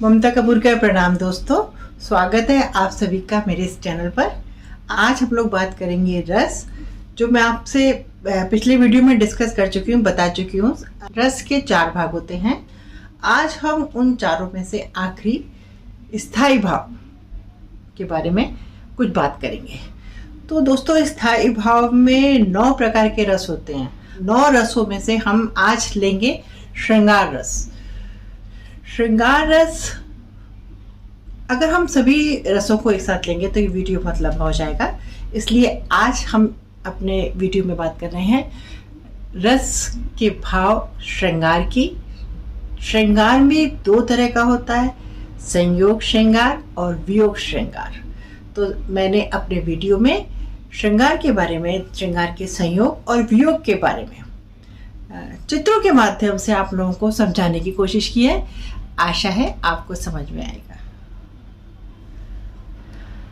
ममता कपूर का प्रणाम दोस्तों, स्वागत है आप सभी का मेरे इस चैनल पर। आज हम लोग बात करेंगे रस, जो मैं आपसे पिछले वीडियो में डिस्कस कर चुकी हूँ, बता चुकी हूँ। रस के 4 भाग होते हैं। आज हम उन चारों में से आखिरी स्थायी भाव के बारे में कुछ बात करेंगे। तो दोस्तों, स्थायी भाव में 9 प्रकार के रस होते हैं। 9 रसों में से हम आज लेंगे श्रृंगार रस। श्रृंगार रस, अगर हम सभी रसों को एक साथ लेंगे तो ये वीडियो बहुत लंबा हो जाएगा, इसलिए आज हम अपने वीडियो में बात कर रहे हैं रस के भाव श्रृंगार की। श्रृंगार में 2 तरह का होता है, संयोग श्रृंगार और वियोग श्रृंगार। तो मैंने अपने वीडियो में श्रृंगार के बारे में, श्रृंगार के संयोग और वियोग के बारे में चित्रों के माध्यम से आप लोगों को समझाने की कोशिश की है। आशा है आपको समझ में आएगा।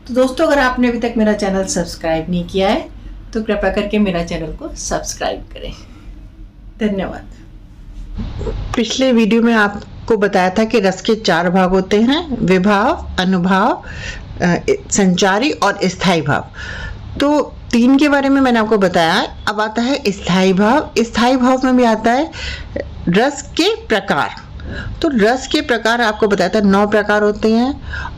तो दोस्तों, अगर आपने अभी तक मेरा चैनल सब्सक्राइब नहीं किया है तो कृपया करके मेरा चैनल को सब्सक्राइब करें। धन्यवाद। पिछले वीडियो में आपको बताया था कि रस के 4 भाग होते हैं, विभाव, अनुभाव, संचारी और स्थायी भाव। तो 3 के बारे में मैंने आपको बताया। अब आता है स्थायी भाव। स्थायी भाव में भी आता है रस के प्रकार। तो रस के प्रकार आपको बताया था 9 प्रकार होते हैं,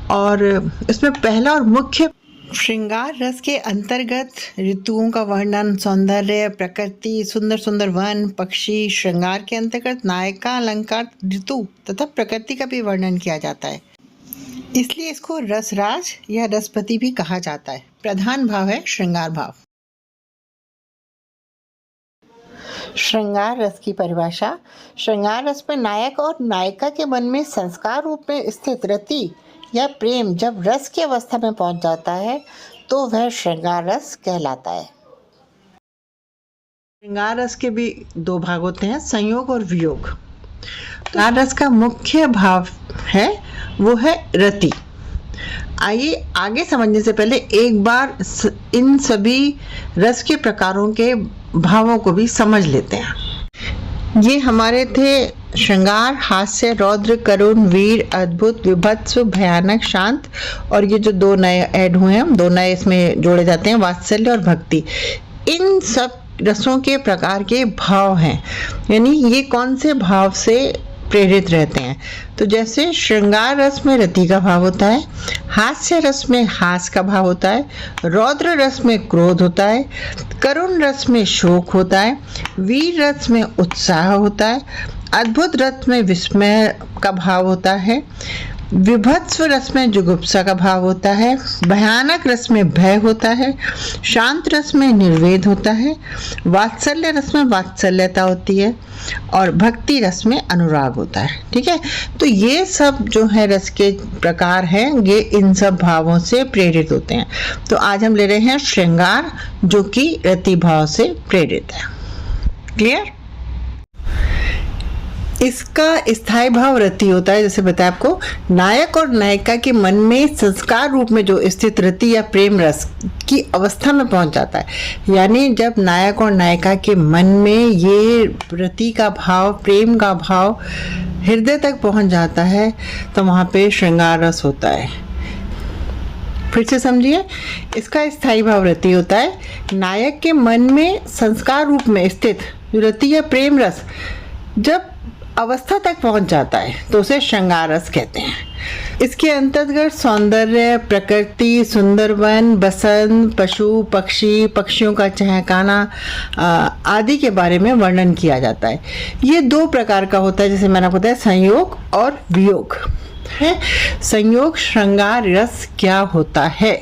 और इसमें पहला और मुख्य श्रृंगार रस के अंतर्गत ऋतुओं का वर्णन, सौंदर्य, प्रकृति, सुंदर सुंदर वन, पक्षी। श्रृंगार के अंतर्गत नायिका, अलंकार, ऋतु तथा प्रकृति का भी वर्णन किया जाता है, इसलिए इसको रसराज या रसपति भी कहा जाता है। प्रधान भाव है श्रृंगार भाव। श्रृंगार रस की परिभाषा: श्रृंगार रस में नायक और नायिका के मन में संस्कार रूप में स्थित रति या प्रेम जब रस की अवस्था में पहुंच जाता है तो वह श्रृंगार रस कहलाता है। श्रृंगार रस के भी 2 भाग होते हैं, संयोग और वियोग। श्रृंगार रस का मुख्य भाव है वो है रति। आइए आगे समझने से पहले एक बार इन सभी रस के प्रकारों के भावों को भी समझ लेते हैं। ये हमारे थे श्रृंगार, हास्य, रौद्र, करुण, वीर, अद्भुत, विभत्स, भयानक, शांत। और ये जो 2 नए ऐड हुए हैं, 2 नए इसमें जोड़े जाते हैं, वात्सल्य और भक्ति। इन सब रसों के प्रकार के भाव हैं, यानी ये कौन से भाव से प्रेरित रहते हैं। तो जैसे श्रृंगार रस में रति का भाव होता है, हास्य रस में हास का भाव होता है, रौद्र रस में क्रोध होता है, करुण रस में शोक होता है, वीर रस में उत्साह होता है, अद्भुत रस में विस्मय का भाव होता है, विभत्स रस में जुगुप्सा का भाव होता है, भयानक रस में भय होता है, शांत रस में निर्वेद होता है, वात्सल्य रस में वात्सल्यता होती है, और भक्ति रस में अनुराग होता है। ठीक है, तो ये सब जो है रस के प्रकार हैं, ये इन सब भावों से प्रेरित होते हैं। तो आज हम ले रहे हैं श्रृंगार, जो कि रति भाव से प्रेरित है। क्लियर? इसका स्थायी भाव रति होता है। जैसे बताया आपको, नायक और नायिका के मन में संस्कार रूप में जो स्थित रति या प्रेम रस की अवस्था में पहुंच जाता है, यानी जब नायक और नायिका के मन में ये रति का भाव, प्रेम का भाव हृदय तक पहुंच जाता है, तो वहाँ पे श्रृंगार रस होता है। फिर से समझिए, इसका स्थायी भाव रति होता है। नायक के मन में संस्कार रूप में स्थित रति या प्रेम रस जब अवस्था तक पहुंच जाता है तो उसे श्रृंगार रस कहते हैं। इसके अंतर्गत सौंदर्य, प्रकृति, सुंदर वन, बसंत, पशु पक्षी, पक्षियों का चहकाना आदि के बारे में वर्णन किया जाता है। ये 2 प्रकार का होता है, जैसे मैंने आपको बताया, संयोग और वियोग है। संयोग श्रृंगार रस क्या होता है?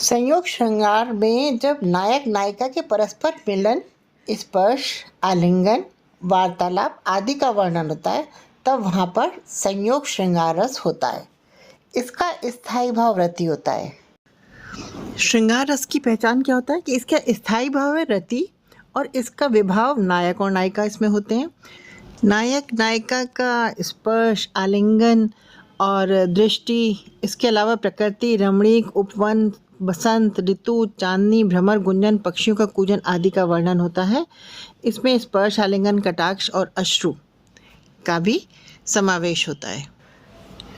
संयोग श्रृंगार में जब नायक नायिका के परस्पर मिलन, स्पर्श, आलिंगन, वार्तालाप आदि का वर्णन होता है, तब वहाँ पर संयोग श्रृंगार रस होता है। इसका स्थायी भाव रति होता है। श्रृंगार रस की पहचान क्या होता है कि इसका स्थायी भाव है रति, और इसका विभाव नायक और नायिका इसमें होते हैं। नायक नायिका का स्पर्श, आलिंगन और दृष्टि, इसके अलावा प्रकृति, रमणीक, उपवन, बसंत ऋतु, चांदनी, भ्रमर, गुंजन, पक्षियों का कूजन आदि का वर्णन होता है। इसमें स्पर्श, आलिंगन, कटाक्ष और अश्रु का भी समावेश होता है।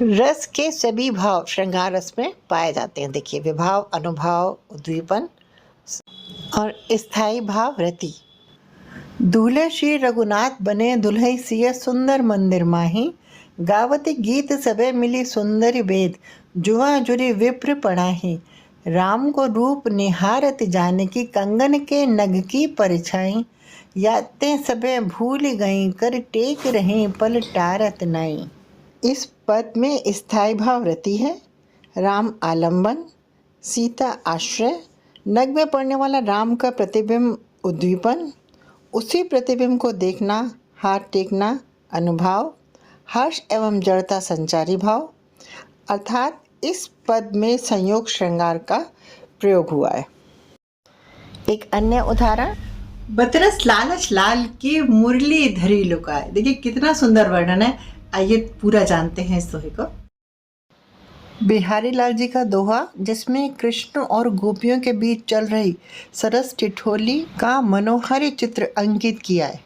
रस के सभी भाव श्रृंगार रस में पाए जाते हैं। देखिए, विभाव, अनुभाव, उद्दीपन और स्थायी भाव रति। दूल्हे श्री रघुनाथ बने दुल्हई सिय सुंदर मंदिर माही, गावत गीत सबे मिली सुंदरी बेद, जुआ जुरी विप्र पढ़ाही, राम को रूप निहारत जानकी, कंगन के नग की परछाई, याते सबे भूल गई कर टेक रही पल टारत नाई। इस पद में स्थायी भाव रति है। राम आलंबन, सीता आश्रय, नग में पड़ने वाला राम का प्रतिबिंब उद्दीपन, उसी प्रतिबिंब को देखना, हाथ टेकना अनुभाव, हर्ष एवं जड़ता संचारी भाव। अर्थात इस पद में संयोग श्रृंगार का प्रयोग हुआ है। एक अन्य उदाहरण, बतरस लालच लाल की मुरली धरी लुकाए। देखिए कितना सुंदर वर्णन है। आइए पूरा जानते हैं इस दोहे को। बिहारी लाल जी का दोहा, जिसमें कृष्ण और गोपियों के बीच चल रही सरस ठिठोली का मनोहर चित्र अंकित किया है।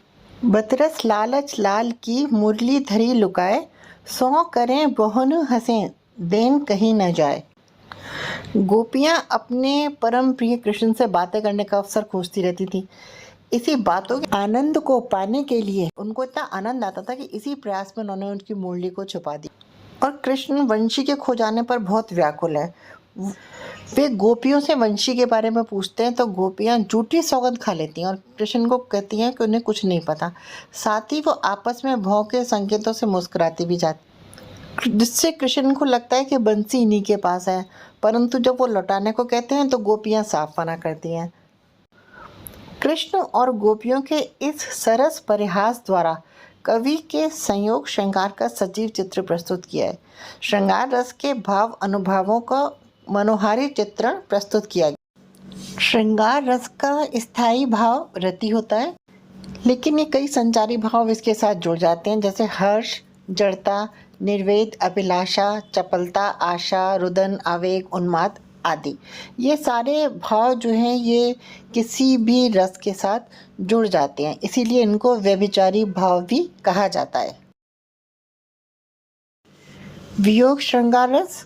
बतरस लालच लाल की मुरली धरी लुकाए, सौ करें बहुन हंसें देन कहीं न जाए। गोपियाँ अपने परम प्रिय कृष्ण से बातें करने का अवसर खोजती रहती थी। इसी बातों के आनंद को पाने के लिए उनको इतना आनंद आता था कि इसी प्रयास में उन्होंने उनकी मुरली को छुपा दी। और कृष्ण वंशी के खो जाने पर बहुत व्याकुल है। वे गोपियों से वंशी के बारे में पूछते हैं तो गोपियाँ झूठी सौगंध खा लेती हैं और कृष्ण को कहती हैं कि उन्हें कुछ नहीं पता। साथ ही वो आपस में भाव के संकेतों से मुस्कुराती भी जाती, जिससे कृष्ण को लगता है कि बंसी इन्हीं के पास है। परंतु जब वो लौटाने को कहते हैं तो गोपियाँ साफ मना करती हैं। कृष्ण और गोपियों के इस सरस परिहास द्वारा कवि के संयोग श्रृंगार का सजीव चित्र प्रस्तुत किया है। श्रृंगार रस के भाव अनुभावों का मनोहारी चित्रण प्रस्तुत किया गया। श्रृंगार रस का स्थायी भाव रति होता है, लेकिन ये कई संचारी भाव इसके साथ जुड़ जाते हैं, जैसे हर्ष, जड़ता, निर्वेद, अभिलाषा, चपलता, आशा, रुदन, आवेग, उन्माद आदि। ये सारे भाव जो हैं ये किसी भी रस के साथ जुड़ जाते हैं, इसीलिए इनको व्यभिचारी भाव भी कहा जाता है। वियोग श्रृंगार रस,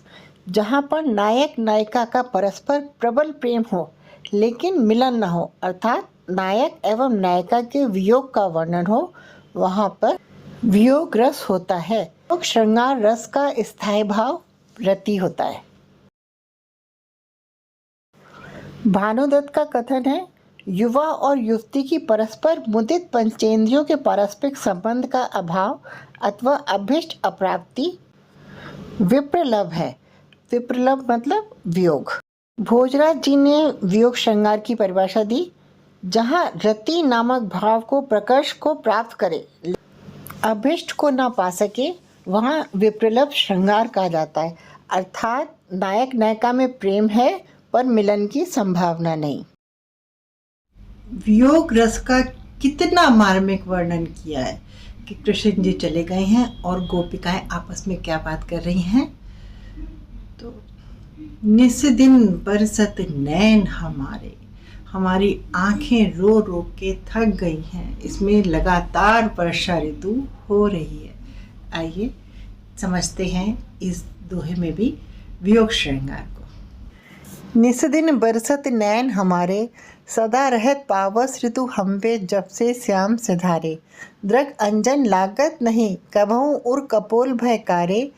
जहाँ पर नायक नायिका का परस्पर प्रबल प्रेम हो लेकिन मिलन न हो, अर्थात नायक एवं नायिका के वियोग का वर्णन हो, वहाँ पर वियोग रस होता है। वियोग श्रृंगार रस का स्थायी भाव रति होता है। भानुदत्त का कथन है, युवा और युवती की परस्पर मुदित पंचेंद्रियों के पारस्परिक संबंध का अभाव अथवा अभिष्ट अप्राप्ति विप्रलभ है। विप्रलभ मतलब वियोग। भोजराज जी ने वियोग श्रृंगार की परिभाषा दी, जहाँ रति नामक भाव को प्रकर्ष को प्राप्त करे, अभिष्ट को ना पा सके, वहाँ विप्रलभ श्रृंगार कहा जाता है। अर्थात नायक नायिका में प्रेम है पर मिलन की संभावना नहीं। वियोग रस का कितना मार्मिक वर्णन किया है कि कृष्ण जी चले गए हैं और गोपिकाएं आपस में क्या बात कर रही हैं। तो निस दिन बरसत नैन हमारे, हमारी आंखें रो रो के थक गई हैं, इसमें लगातार वर्षा ऋतु हो रही है। आइए समझते हैं इस दोहे में भी वियोग श्रृंगार को। निस दिन बरसत नैन हमारे, सदा रहत पावस ऋतु हम पे, जब से श्याम सिधारे, दृग अंजन लागत नहीं कबहूँ उर कपोल भय कारे,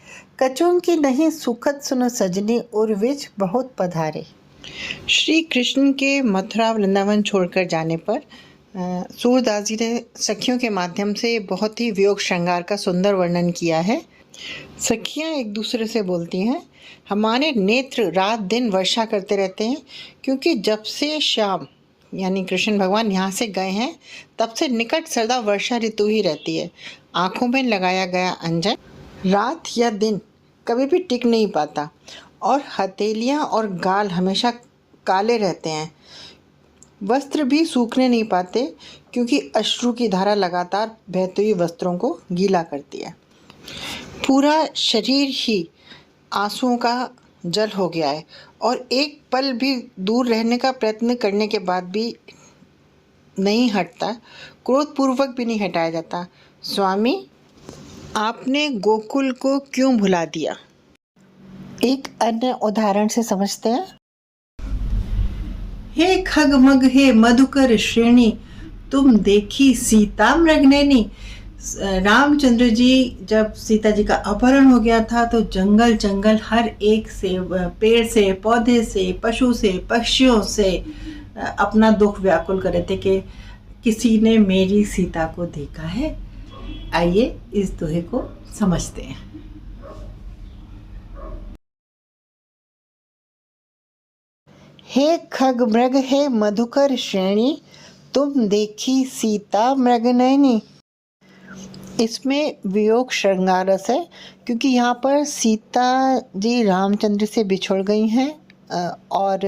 कचुं की नहीं सुखद सुन सजनी उर विच बहुत पधारे। श्री कृष्ण के मथुरा वृंदावन छोड़कर जाने पर सूरदास जी ने सखियों के माध्यम से बहुत ही वियोग श्रृंगार का सुंदर वर्णन किया है। सखियाँ एक दूसरे से बोलती हैं, हमारे नेत्र रात दिन वर्षा करते रहते हैं, क्योंकि जब से श्याम यानी कृष्ण भगवान यहाँ से गए हैं तब से निकट सदा वर्षा ऋतु ही रहती है। आँखों में लगाया गया अंजन रात या दिन कभी भी टिक नहीं पाता और हथेलियाँ और गाल हमेशा काले रहते हैं। वस्त्र भी सूखने नहीं पाते क्योंकि अश्रु की धारा लगातार बहती हुई वस्त्रों को गीला करती है। पूरा शरीर ही आंसुओं का जल हो गया है और एक पल भी दूर रहने का प्रयत्न करने के बाद भी नहीं हटता, क्रोधपूर्वक भी नहीं हटाया जाता। स्वामी आपने गोकुल को क्यों भुला दिया? एक अन्य उदाहरण से समझते हैं। हे खगमग हे मधुकर श्रेणी, तुम देखी सीता मृगनयनी। रामचंद्र जी जब सीता जी का अपहरण हो गया था तो जंगल जंगल हर एक से, पेड़ से, पौधे से, पशु से, पक्षियों से अपना दुख व्याकुल कर रहे थे कि किसी ने मेरी सीता को देखा है। आइए इस दोहे को समझते हैं। हे खग मृग हे मधुकर श्रेणी, तुम देखी सीता मृगनयनी। इसमें वियोग श्रृंगार रस है, क्योंकि यहाँ पर सीता जी रामचंद्र से बिछुड़ गई हैं और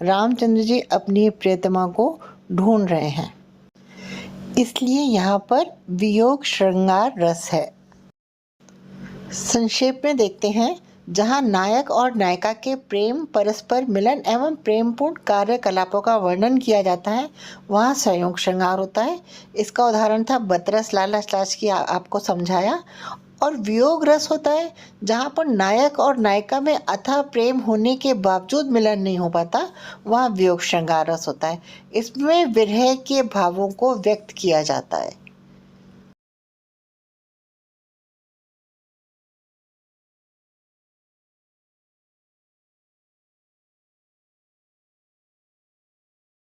रामचंद्र जी अपनी प्रियतमा को ढूंढ रहे हैं, इसलिए यहाँ पर वियोग श्रृंगार रस है। संक्षेप में देखते हैं। जहाँ नायक और नायिका के प्रेम, परस्पर मिलन एवं प्रेमपूर्ण कार्यकलापों का वर्णन किया जाता है, वहाँ संयोग श्रृंगार होता है। इसका उदाहरण था बतरस लालच लाज की, आपको समझाया। और वियोग रस होता है, जहाँ पर नायक और नायिका में अथाह प्रेम होने के बावजूद मिलन नहीं हो पाता, वहाँ वियोग श्रृंगार रस होता है। इसमें विरह के भावों को व्यक्त किया जाता है।